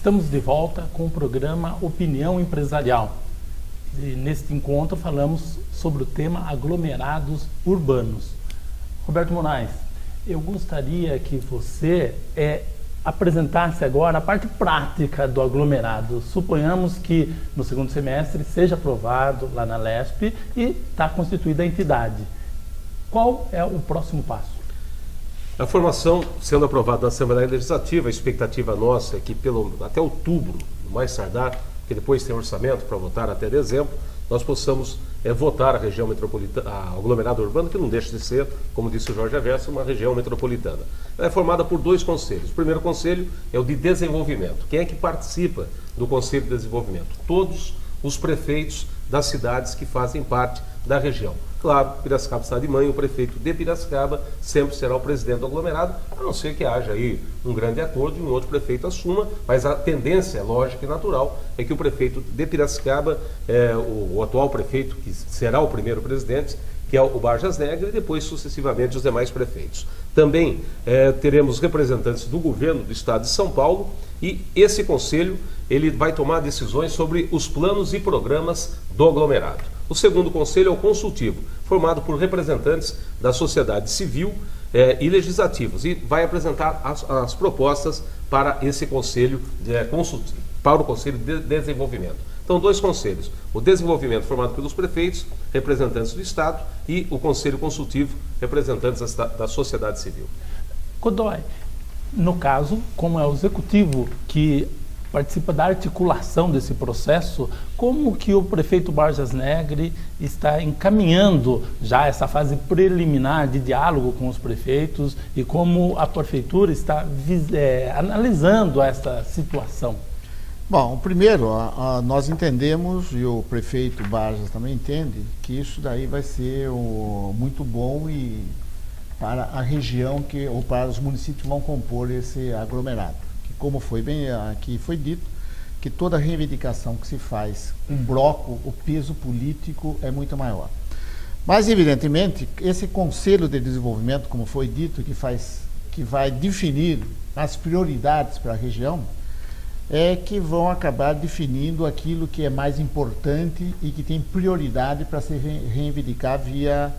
Estamos de volta com o programa Opinião Empresarial. E neste encontro falamos sobre o tema aglomerados urbanos. Roberto Moraes, eu gostaria que você apresentasse agora a parte prática do aglomerado. Suponhamos que no segundo semestre seja aprovado lá na LESP e está constituída a entidade. Qual é o próximo passo? A formação sendo aprovada na Assembleia Legislativa, a expectativa nossa é que até outubro, no mais tardar, que depois tem orçamento para votar até dezembro, nós possamos votar a região metropolitana, a aglomerado urbano, que não deixa de ser, como disse o Jorge Aversa, uma região metropolitana. Ela é formada por dois conselhos. O primeiro conselho é o de desenvolvimento. Quem é que participa do Conselho de Desenvolvimento? Todos os prefeitos das cidades que fazem parte da região. Claro, Piracicaba cidade-mãe, o prefeito de Piracicaba sempre será o presidente do aglomerado, a não ser que haja aí um grande acordo e um outro prefeito assuma, mas a tendência lógica e natural é que o prefeito de Piracicaba, o atual prefeito, que será o primeiro presidente, que é o Vargas Negra, e depois sucessivamente os demais prefeitos. Também teremos representantes do governo do estado de São Paulo, e esse conselho ele vai tomar decisões sobre os planos e programas do aglomerado. O segundo conselho é o consultivo, formado por representantes da sociedade civil e legislativos, e vai apresentar as propostas para esse conselho consultivo, para o Conselho de Desenvolvimento. Então, dois conselhos: o desenvolvimento formado pelos prefeitos, representantes do Estado, e o Conselho Consultivo, representantes da sociedade civil. Godoy, no caso, como é o executivo que participa da articulação desse processo, como que o prefeito Vargas Negra está encaminhando já essa fase preliminar de diálogo com os prefeitos e como a prefeitura está analisando essa situação? Bom, primeiro, nós entendemos, e o prefeito Vargas também entende, que isso daí vai ser muito bom para a região ou para os municípios que vão compor esse aglomerado. Como foi bem aqui foi dito, que toda reivindicação que se faz em bloco, o peso político é muito maior. Mas, evidentemente, esse Conselho de Desenvolvimento, como foi dito, que vai definir as prioridades para a região, que vão acabar definindo aquilo que é mais importante e que tem prioridade para se reivindicar via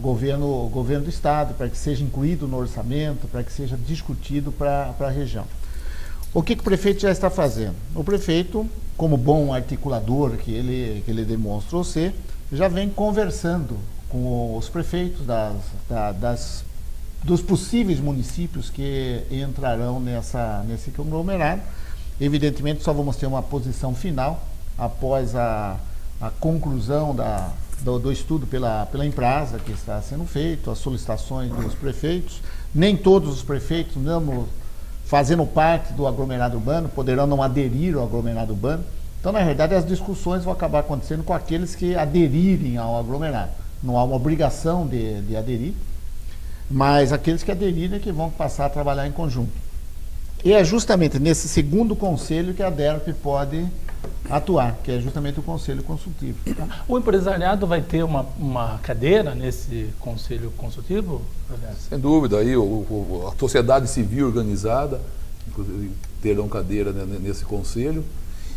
governo do Estado, para que seja incluído no orçamento, para que seja discutido para a região. O que o prefeito já está fazendo? O prefeito, como bom articulador que ele demonstrou ser, já vem conversando com os prefeitos dos possíveis municípios que entrarão nesse conglomerado. Evidentemente, só vamos ter uma posição final após a conclusão do estudo pela Emprasa que está sendo feito, as solicitações dos prefeitos. Nem todos os prefeitos, mesmo fazendo parte do aglomerado urbano, poderão não aderir ao aglomerado urbano. Então, na verdade, as discussões vão acabar acontecendo com aqueles que aderirem ao aglomerado. Não há uma obrigação de aderir, mas aqueles que aderirem é que vão passar a trabalhar em conjunto. E é justamente nesse segundo conselho que a DERP pode atuar, que é justamente o Conselho Consultivo. O empresariado vai ter uma cadeira nesse Conselho Consultivo? Sem dúvida, aí a sociedade civil organizada, inclusive, terão cadeira nesse conselho.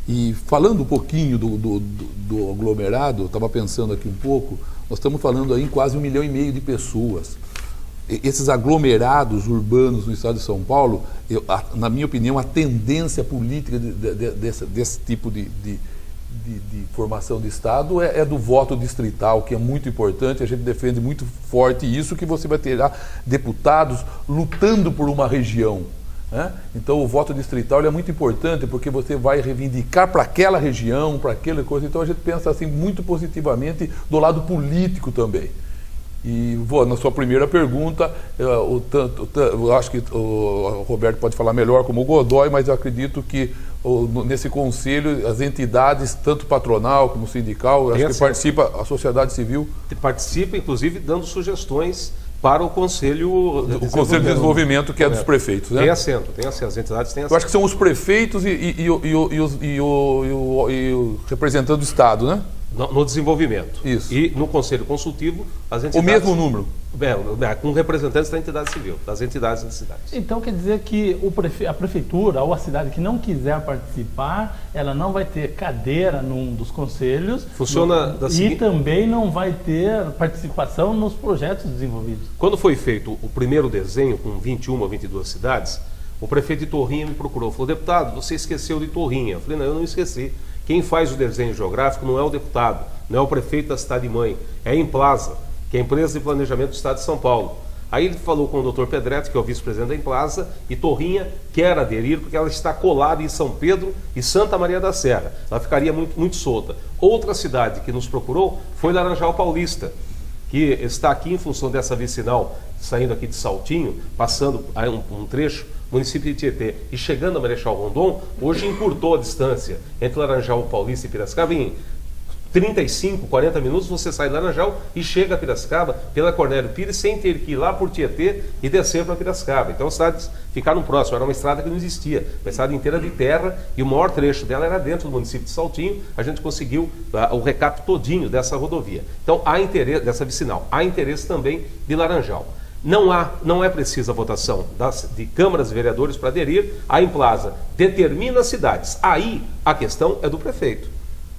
E falando um pouquinho do aglomerado, eu estava pensando aqui um pouco, nós estamos falando aí em quase 1,5 milhão de pessoas. Esses aglomerados urbanos no estado de São Paulo, na minha opinião, a tendência política desse tipo de formação de Estado é do voto distrital, que é muito importante, a gente defende muito forte isso, que você vai ter deputados lutando por uma região. Né? Então o voto distrital é muito importante, porque você vai reivindicar para aquela região, para aquela coisa. Então a gente pensa assim muito positivamente do lado político também. E na sua primeira pergunta, eu acho que o Roberto pode falar melhor como o Godoy, mas eu acredito que nesse conselho as entidades, tanto patronal como sindical, acho que participa a sociedade civil. Participa, inclusive, dando sugestões para o Conselho de Desenvolvimento, que é dos prefeitos. Né? Tem assento, as entidades têm assento. Eu acho que são os prefeitos e o representante do Estado, né? No desenvolvimento. Isso. E no Conselho Consultivo, as entidades... O mesmo número. Com representantes da entidade civil, das entidades das cidades. Então quer dizer que a prefeitura ou a cidade que não quiser participar, ela não vai ter cadeira num dos conselhos. Funciona da seguinte... E também não vai ter participação nos projetos desenvolvidos. Quando foi feito o primeiro desenho com 21 ou 22 cidades, o prefeito de Torrinha me procurou, falou: deputado, você esqueceu de Torrinha. Eu falei: não, eu não esqueci. Quem faz o desenho geográfico não é o deputado, não é o prefeito da cidade-mãe, é a Implaza, que é a empresa de planejamento do Estado de São Paulo. Aí ele falou com o Dr. Pedretti, que é o vice-presidente da Implaza, e Torrinha quer aderir porque ela está colada em São Pedro e Santa Maria da Serra. Ela ficaria muito solta. Outra cidade que nos procurou foi Laranjal Paulista, que está aqui em função dessa vicinal, saindo aqui de Saltinho, passando um trecho, município de Tietê, e chegando a Marechal Rondon, hoje encurtou a distância entre Laranjal Paulista e Piracicaba em 35, 40 minutos. Você sai de Laranjal e chega a Piracicaba pela Cornélio Pires sem ter que ir lá por Tietê e descer para Piracicaba. Então as cidades ficaram próximas, era uma estrada que não existia, uma estrada inteira de terra, e o maior trecho dela era dentro do município de Saltinho. A gente conseguiu o recap todinho dessa rodovia. Então há interesse, dessa vicinal, há interesse também de Laranjal. Não é precisa votação de câmaras e vereadores para aderir. A Implaza determina as cidades. Aí a questão é do prefeito.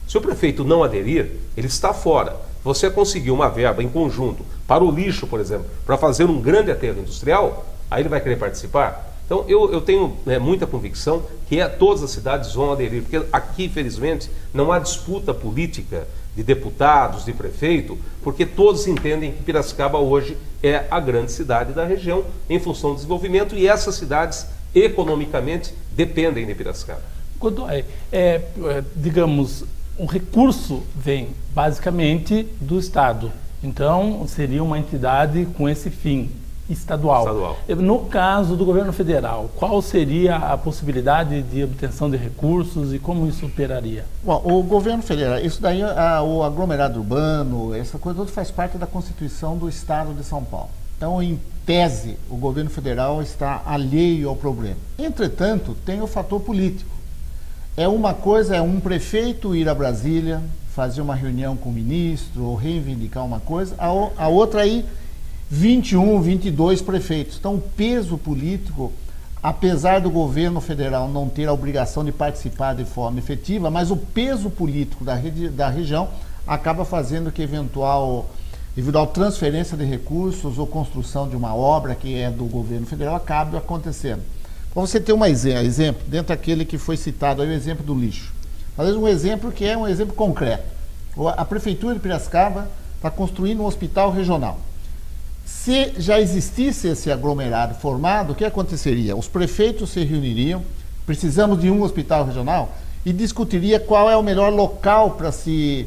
Se o prefeito não aderir, ele está fora. Você conseguiu uma verba em conjunto para o lixo, por exemplo, para fazer um grande aterro industrial, aí ele vai querer participar? Então eu tenho muita convicção que todas as cidades vão aderir, porque aqui, infelizmente, não há disputa política de deputados, de prefeito, porque todos entendem que Piracicaba hoje é a grande cidade da região em função do desenvolvimento, e essas cidades economicamente dependem de Piracicaba. Digamos, o recurso vem basicamente do Estado, então seria uma entidade com esse fim estadual. No caso do governo federal, qual seria a possibilidade de obtenção de recursos e como isso operaria? Bom, o governo federal, isso daí, o aglomerado urbano, essa coisa toda faz parte da Constituição do Estado de São Paulo. Então, em tese, o governo federal está alheio ao problema. Entretanto, tem o fator político. Uma coisa é um prefeito ir a Brasília, fazer uma reunião com o ministro, ou reivindicar uma coisa, a outra aí 21, 22 prefeitos. Então, o peso político, apesar do governo federal não ter a obrigação de participar de forma efetiva, mas o peso político da região acaba fazendo que eventual transferência de recursos ou construção de uma obra que é do governo federal acabe acontecendo. Para você ter um exemplo, dentro daquele que foi citado aí, o exemplo do lixo. Às vezes um exemplo que é um exemplo concreto. A Prefeitura de Piracicaba está construindo um hospital regional. Se já existisse esse aglomerado formado, o que aconteceria? Os prefeitos se reuniriam, precisamos de um hospital regional, e discutiria qual é o melhor local para se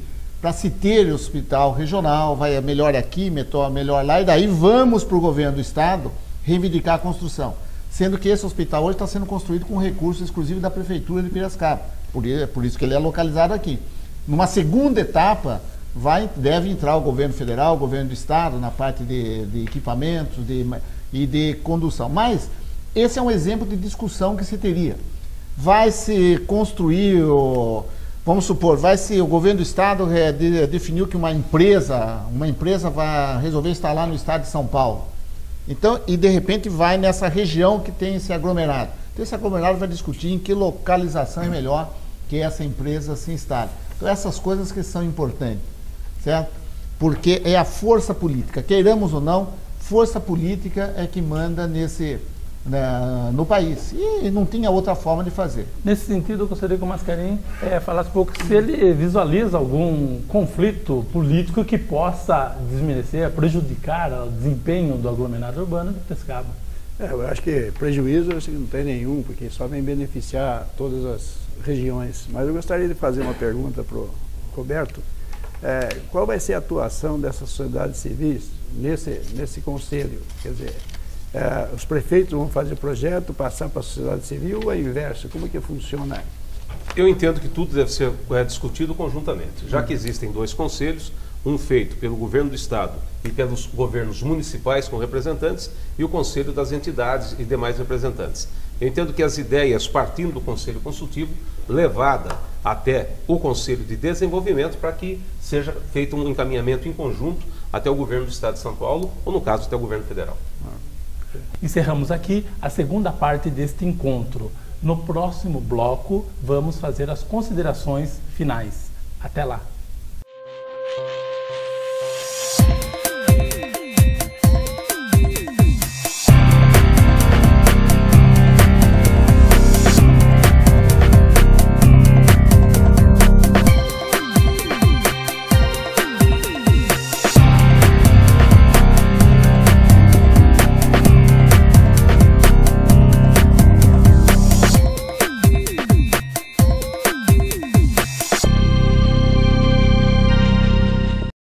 ter hospital regional, vai melhor aqui, melhor lá, e daí vamos para o governo do estado reivindicar a construção. Sendo que esse hospital hoje está sendo construído com recurso exclusivo da Prefeitura de Piracicaba, por isso que ele é localizado aqui. Numa segunda etapa, deve entrar o governo federal, o governo do estado, na parte de equipamentos e de condução. Mas esse é um exemplo de discussão que se teria. Vai se construir, vamos supor, o governo do estado definiu que uma empresa vai resolver instalar no estado de São Paulo. Então, e de repente vai nessa região que tem esse aglomerado. Então esse aglomerado vai discutir em que localização é melhor que essa empresa se instale. Então essas coisas que são importantes, certo? Porque é a força política, queiramos ou não, força política é que manda no país. E não tinha outra forma de fazer. Nesse sentido, eu gostaria que o Mascarenhas falasse um pouco se ele visualiza algum conflito político que possa desmerecer, prejudicar o desempenho do aglomerado urbano de Piracicaba. Eu acho que prejuízo não tem nenhum, porque só vem beneficiar todas as regiões. Mas eu gostaria de fazer uma pergunta para o Roberto. Qual vai ser a atuação dessas sociedades civis nesse conselho? Quer dizer, os prefeitos vão fazer o projeto, passar para a sociedade civil ou é inverso? Como é que funciona? Eu entendo que tudo deve ser discutido conjuntamente, já que existem dois conselhos, um feito pelo governo do estado e pelos governos municipais com representantes e o conselho das entidades e demais representantes. Eu entendo que as ideias partindo do Conselho Consultivo, levada até o Conselho de Desenvolvimento, para que seja feito um encaminhamento em conjunto até o governo do Estado de São Paulo, ou no caso até o governo federal. Encerramos aqui a segunda parte deste encontro. No próximo bloco, vamos fazer as considerações finais. Até lá!